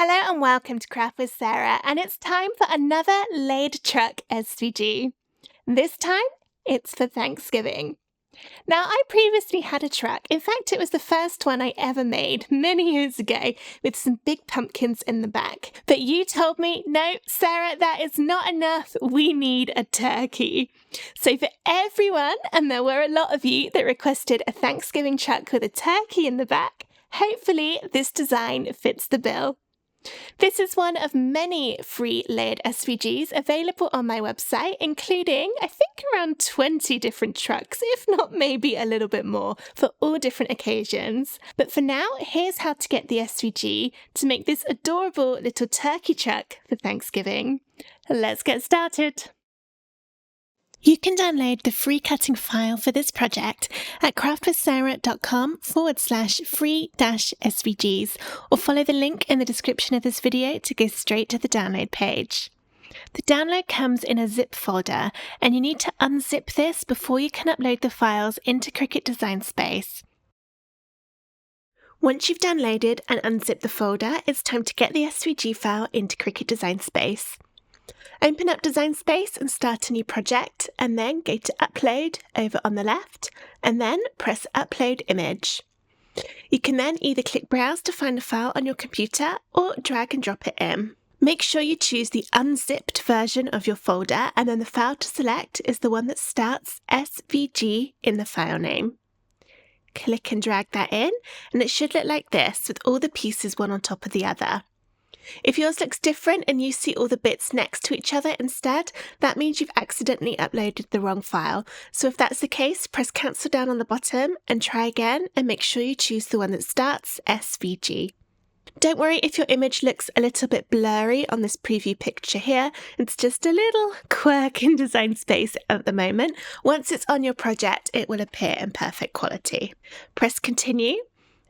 Hello and welcome to Craft with Sarah, and it's time for another laid truck SVG. This time, it's for Thanksgiving. Now, I previously had a truck. In fact, it was the first one I ever made many years ago with some big pumpkins in the back. But you told me, no, Sarah, that is not enough. We need a turkey. So for everyone, and there were a lot of you that requested a Thanksgiving truck with a turkey in the back, hopefully this design fits the bill. This is one of many free layered SVGs available on my website, including, I think, around 20 different trucks, if not maybe a little bit more, for all different occasions. But for now, here's how to get the SVG to make this adorable little turkey truck for Thanksgiving. Let's get started. You can download the free cutting file for this project at craftwithsarah.com/free-SVGs or follow the link in the description of this video to go straight to the download page. The download comes in a zip folder and you need to unzip this before you can upload the files into Cricut Design Space. Once you've downloaded and unzipped the folder, it's time to get the SVG file into Cricut Design Space. Open up Design Space and start a new project, and then go to Upload over on the left, and then press Upload Image. You can then either click Browse to find the file on your computer, or drag and drop it in. Make sure you choose the unzipped version of your folder, and then the file to select is the one that starts SVG in the file name. Click and drag that in, and it should look like this, with all the pieces one on top of the other. If yours looks different and you see all the bits next to each other instead, that means you've accidentally uploaded the wrong file. So if that's the case, press cancel down on the bottom and try again, and make sure you choose the one that starts SVG. Don't worry if your image looks a little bit blurry on this preview picture here. It's just a little quirk in Design Space at the moment. Once it's on your project, it will appear in perfect quality. Press continue.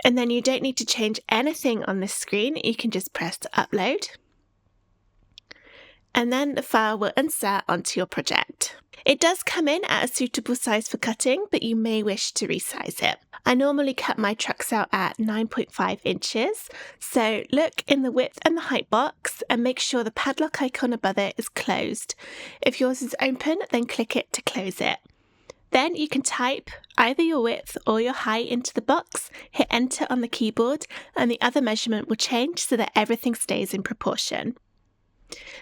And then you don't need to change anything on this screen. You can just press upload. And then the file will insert onto your project. It does come in at a suitable size for cutting, but you may wish to resize it. I normally cut my trucks out at 9.5 inches. So look in the width and the height box and make sure the padlock icon above it is closed. If yours is open, then click it to close it. Then you can type either your width or your height into the box, hit enter on the keyboard, and the other measurement will change so that everything stays in proportion.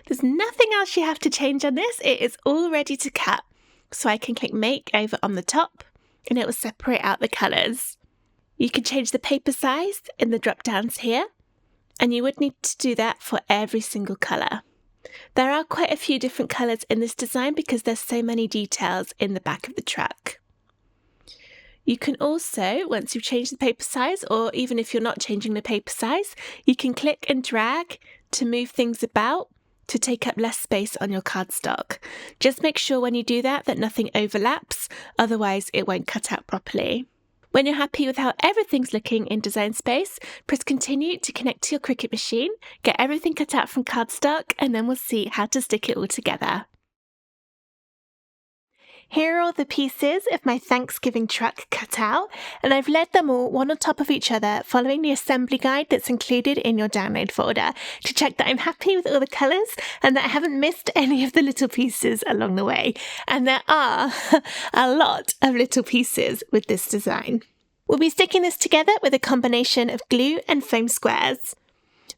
There's nothing else you have to change on this. It is all ready to cut. So I can click make over on the top and it will separate out the colours. You can change the paper size in the drop downs here, and you would need to do that for every single colour. There are quite a few different colours in this design because there's so many details in the back of the truck. You can also, once you've changed the paper size, or even if you're not changing the paper size, you can click and drag to move things about to take up less space on your cardstock. Just make sure when you do that nothing overlaps, otherwise it won't cut out properly. When you're happy with how everything's looking in Design Space, press continue to connect to your Cricut machine, get everything cut out from cardstock, and then we'll see how to stick it all together. Here are all the pieces of my Thanksgiving truck cut out, and I've laid them all one on top of each other following the assembly guide that's included in your download folder to check that I'm happy with all the colours and that I haven't missed any of the little pieces along the way. And there are a lot of little pieces with this design. We'll be sticking this together with a combination of glue and foam squares.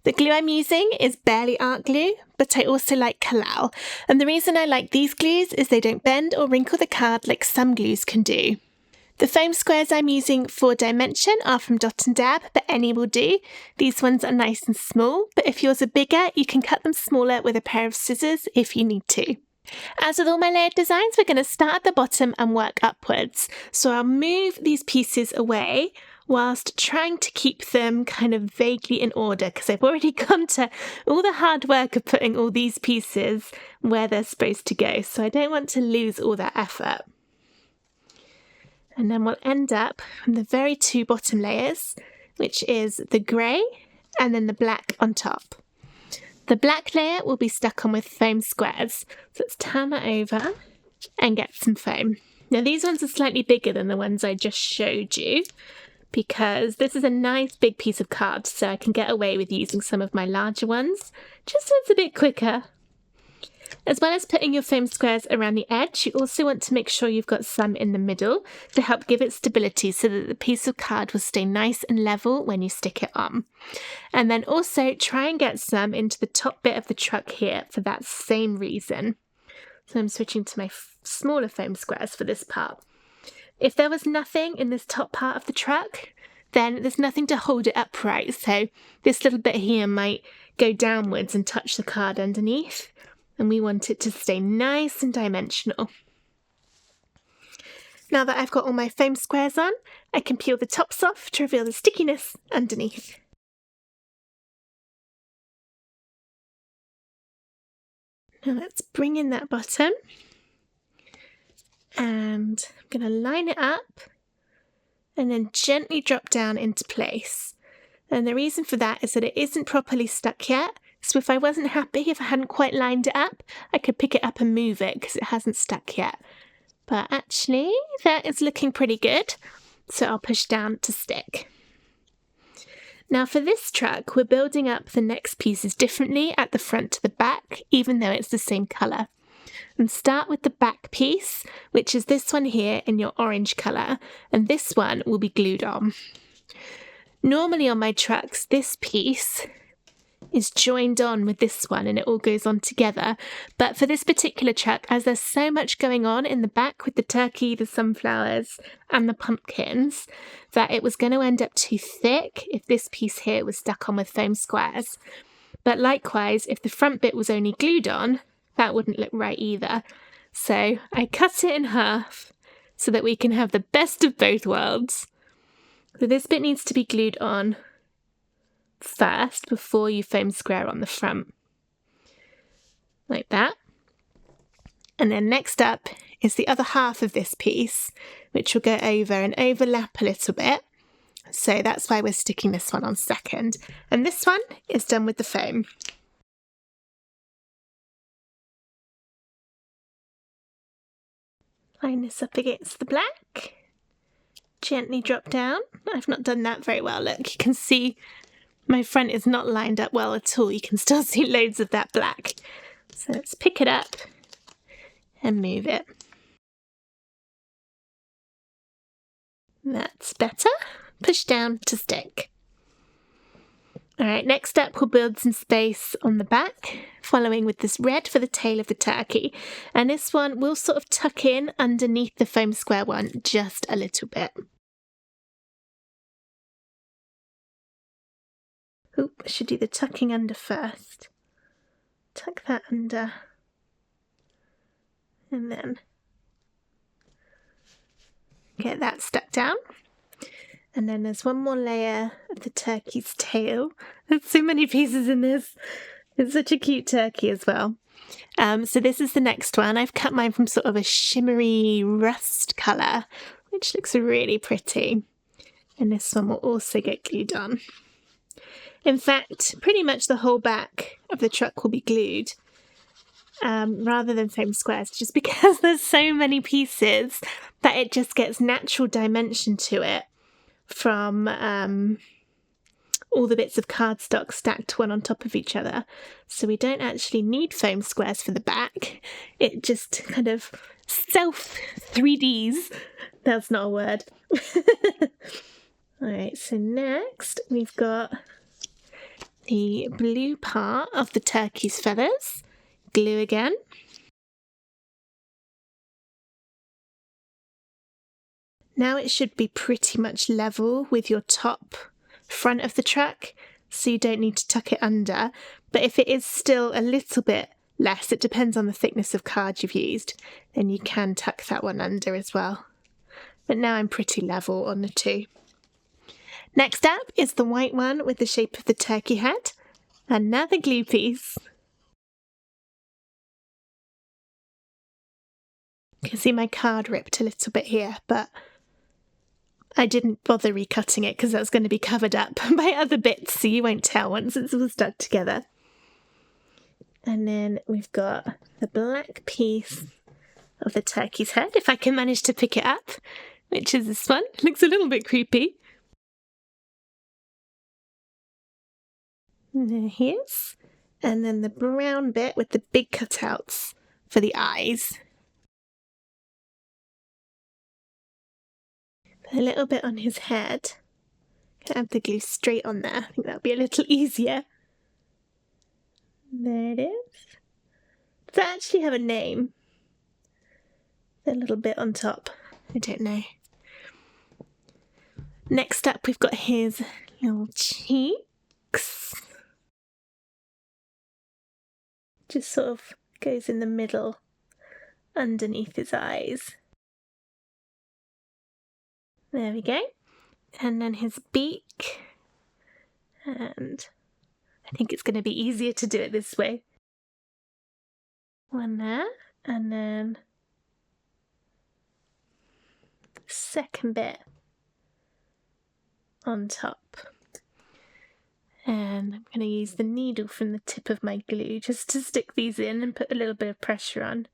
The glue I'm using is Bearly Art glue, but I also like Collall, and the reason I like these glues is they don't bend or wrinkle the card like some glues can do. The foam squares I'm using for dimension are from Dot and Dab, but any will do. These ones are nice and small, but if yours are bigger, you can cut them smaller with a pair of scissors if you need to. As with all my layered designs, we're going to start at the bottom and work upwards. So I'll move these pieces away whilst trying to keep them kind of vaguely in order because I've already gone to all the hard work of putting all these pieces where they're supposed to go. So I don't want to lose all that effort. And then we'll end up on the very two bottom layers, which is the grey and then the black on top. The black layer will be stuck on with foam squares. So let's turn that over and get some foam. Now these ones are slightly bigger than the ones I just showed you, because this is a nice big piece of card, so I can get away with using some of my larger ones, just so it's a bit quicker. As well as putting your foam squares around the edge, you also want to make sure you've got some in the middle to help give it stability so that the piece of card will stay nice and level when you stick it on. And then also try and get some into the top bit of the truck here for that same reason. So I'm switching to my smaller foam squares for this part. If there was nothing in this top part of the truck, then there's nothing to hold it upright. So this little bit here might go downwards and touch the card underneath. And we want it to stay nice and dimensional. Now that I've got all my foam squares on, I can peel the tops off to reveal the stickiness underneath. Now let's bring in that bottom. And I'm going to line it up and then gently drop down into place. And the reason for that is that it isn't properly stuck yet. So if I wasn't happy, if I hadn't quite lined it up, I could pick it up and move it because it hasn't stuck yet. But actually, that is looking pretty good. So I'll push down to stick. Now for this truck, we're building up the next pieces differently at the front to the back, even though it's the same colour. And start with the back piece, which is this one here in your orange colour, and this one will be glued on. Normally on my trucks, this piece is joined on with this one and it all goes on together. But for this particular truck, as there's so much going on in the back with the turkey, the sunflowers and the pumpkins, that it was going to end up too thick if this piece here was stuck on with foam squares. But likewise, if the front bit was only glued on, that wouldn't look right either. So I cut it in half so that we can have the best of both worlds. So this bit needs to be glued on first before you foam square on the front, like that. And then next up is the other half of this piece, which will go over and overlap a little bit. So that's why we're sticking this one on second. And this one is done with the foam. Line this up against the black. Gently drop down. I've not done that very well. Look, you can see my front is not lined up well at all. You can still see loads of that black. So let's pick it up and move it. That's better. Push down to stick. Alright, next up we'll build some space on the back, following with this red for the tail of the turkey. And this one will sort of tuck in underneath the foam square one just a little bit. Oh, I should do the tucking under first. Tuck that under. And then get that stuck down. And then there's one more layer of the turkey's tail. There's so many pieces in this. It's such a cute turkey as well. So this is the next one. I've cut mine from sort of a shimmery rust colour, which looks really pretty. And this one will also get glued on. In fact, pretty much the whole back of the truck will be glued rather than foam squares, just because there's so many pieces that it just gets natural dimension to it from all the bits of cardstock stacked one on top of each other. So we don't actually need foam squares for the back. It just kind of self 3Ds. That's not a word. Alright, so next we've got the blue part of the turkey's feathers. Glue again. Now it should be pretty much level with your top front of the truck, so you don't need to tuck it under. But if it is still a little bit less, it depends on the thickness of card you've used, then you can tuck that one under as well. But now I'm pretty level on the two. Next up is the white one with the shape of the turkey head. Another glue piece. You can see my card ripped a little bit here, but I didn't bother recutting it because that's going to be covered up by other bits, so you won't tell once it's all stuck together. And then we've got the black piece of the turkey's head, if I can manage to pick it up, which is this one. It looks a little bit creepy. And there he is. And then the brown bit with the big cutouts for the eyes. Put a little bit on his head. Can have the glue straight on there. I think that'll be a little easier. There it is. Does that actually have a name? The little bit on top. I don't know. Next up, we've got his little cheeks. Just sort of goes in the middle, underneath his eyes. There we go. And then his beak. And I think it's going to be easier to do it this way. One there, and then the second bit on top. And I'm going to use the needle from the tip of my glue just to stick these in and put a little bit of pressure on.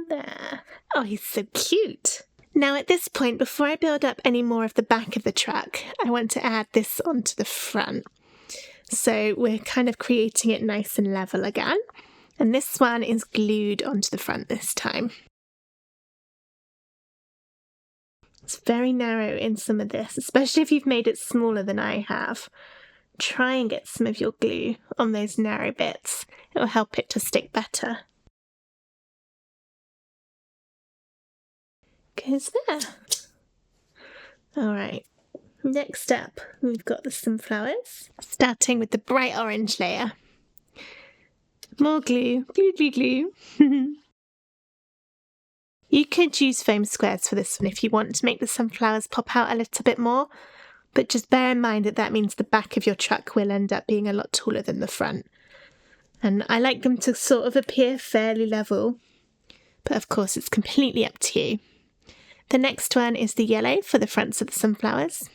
There. Oh, he's so cute. Now at this point, before I build up any more of the back of the truck, I want to add this onto the front. So we're kind of creating it nice and level again. And this one is glued onto the front this time. It's very narrow in some of this, especially if you've made it smaller than I have. Try and get some of your glue on those narrow bits. It will help it to stick better. Goes there. Alright, next up we've got the sunflowers, starting with the bright orange layer. More glue, glue, glue, glue. You could use foam squares for this one if you want to make the sunflowers pop out a little bit more, but just bear in mind that that means the back of your truck will end up being a lot taller than the front. And I like them to sort of appear fairly level, but of course it's completely up to you. The next one is the yellow for the fronts of the sunflowers.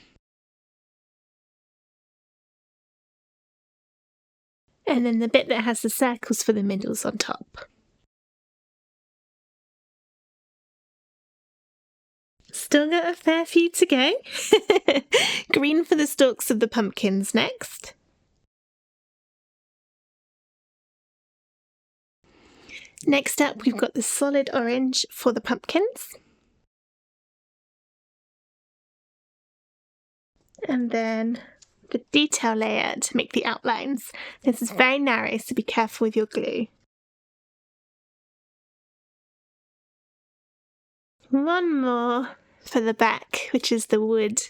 And then the bit that has the circles for the middles on top. Still got a fair few to go. Green for the stalks of the pumpkins next. Next up, we've got the solid orange for the pumpkins. And then the detail layer to make the outlines. This is very narrow, so be careful with your glue. One more for the back, which is the wood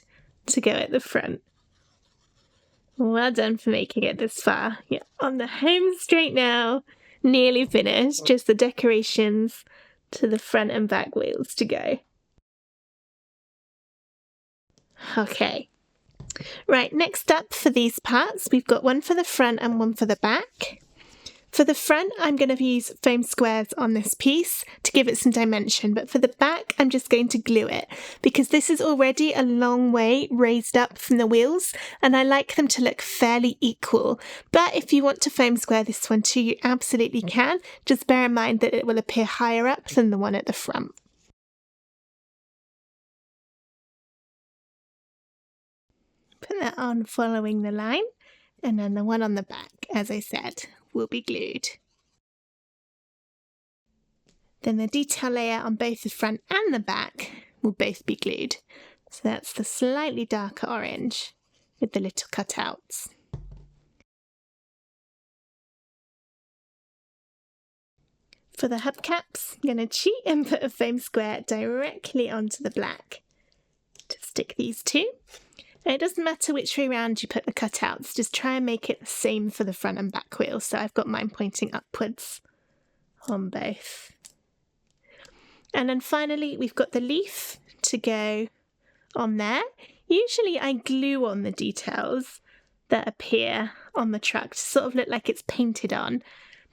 to go at the front. Well done for making it this far. You're on the home straight now. Nearly finished, just the decorations to the front and back wheels to go. Okay. Right, next up for these parts, we've got one for the front and one for the back. For the front, I'm going to use foam squares on this piece to give it some dimension, but for the back, I'm just going to glue it because this is already a long way raised up from the wheels and I like them to look fairly equal. But if you want to foam square this one too, you absolutely can. Just bear in mind that it will appear higher up than the one at the front. Put that on following the line, and then the one on the back, as I said, will be glued. Then the detail layer on both the front and the back will both be glued. So that's the slightly darker orange with the little cutouts. For the hubcaps, I'm going to cheat and put a foam square directly onto the black to stick these two. Now, it doesn't matter which way around you put the cutouts, just try and make it the same for the front and back wheels. So I've got mine pointing upwards on both. And then finally, we've got the leaf to go on there. Usually I glue on the details that appear on the truck to sort of look like it's painted on.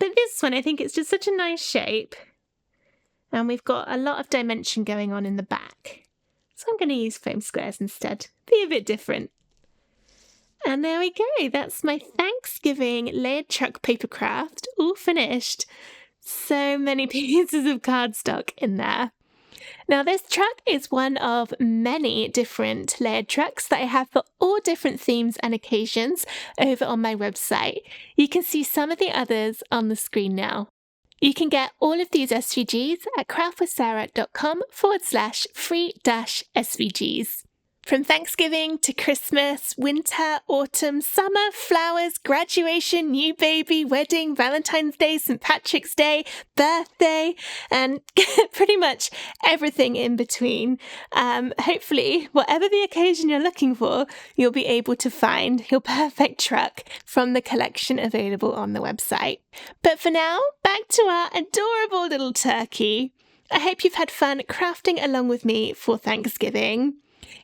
But this one, I think it's just such a nice shape. And we've got a lot of dimension going on in the back. So I'm going to use foam squares instead. Be a bit different. And there we go. That's my Thanksgiving layered truck paper craft, all finished. So many pieces of cardstock in there. Now, this truck is one of many different layered trucks that I have for all different themes and occasions over on my website. You can see some of the others on the screen now. You can get all of these SVGs at craftwithsarah.com/free-SVGs. From Thanksgiving to Christmas, winter, autumn, summer, flowers, graduation, new baby, wedding, Valentine's Day, St. Patrick's Day, birthday, and pretty much everything in between. Hopefully, whatever the occasion you're looking for, you'll be able to find your perfect truck from the collection available on the website. But for now, back to our adorable little turkey. I hope you've had fun crafting along with me for Thanksgiving.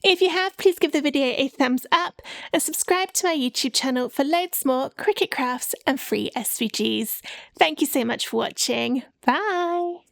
If you have, please give the video a thumbs up and subscribe to my YouTube channel for loads more Cricut crafts and free SVGs. Thank you so much for watching. Bye!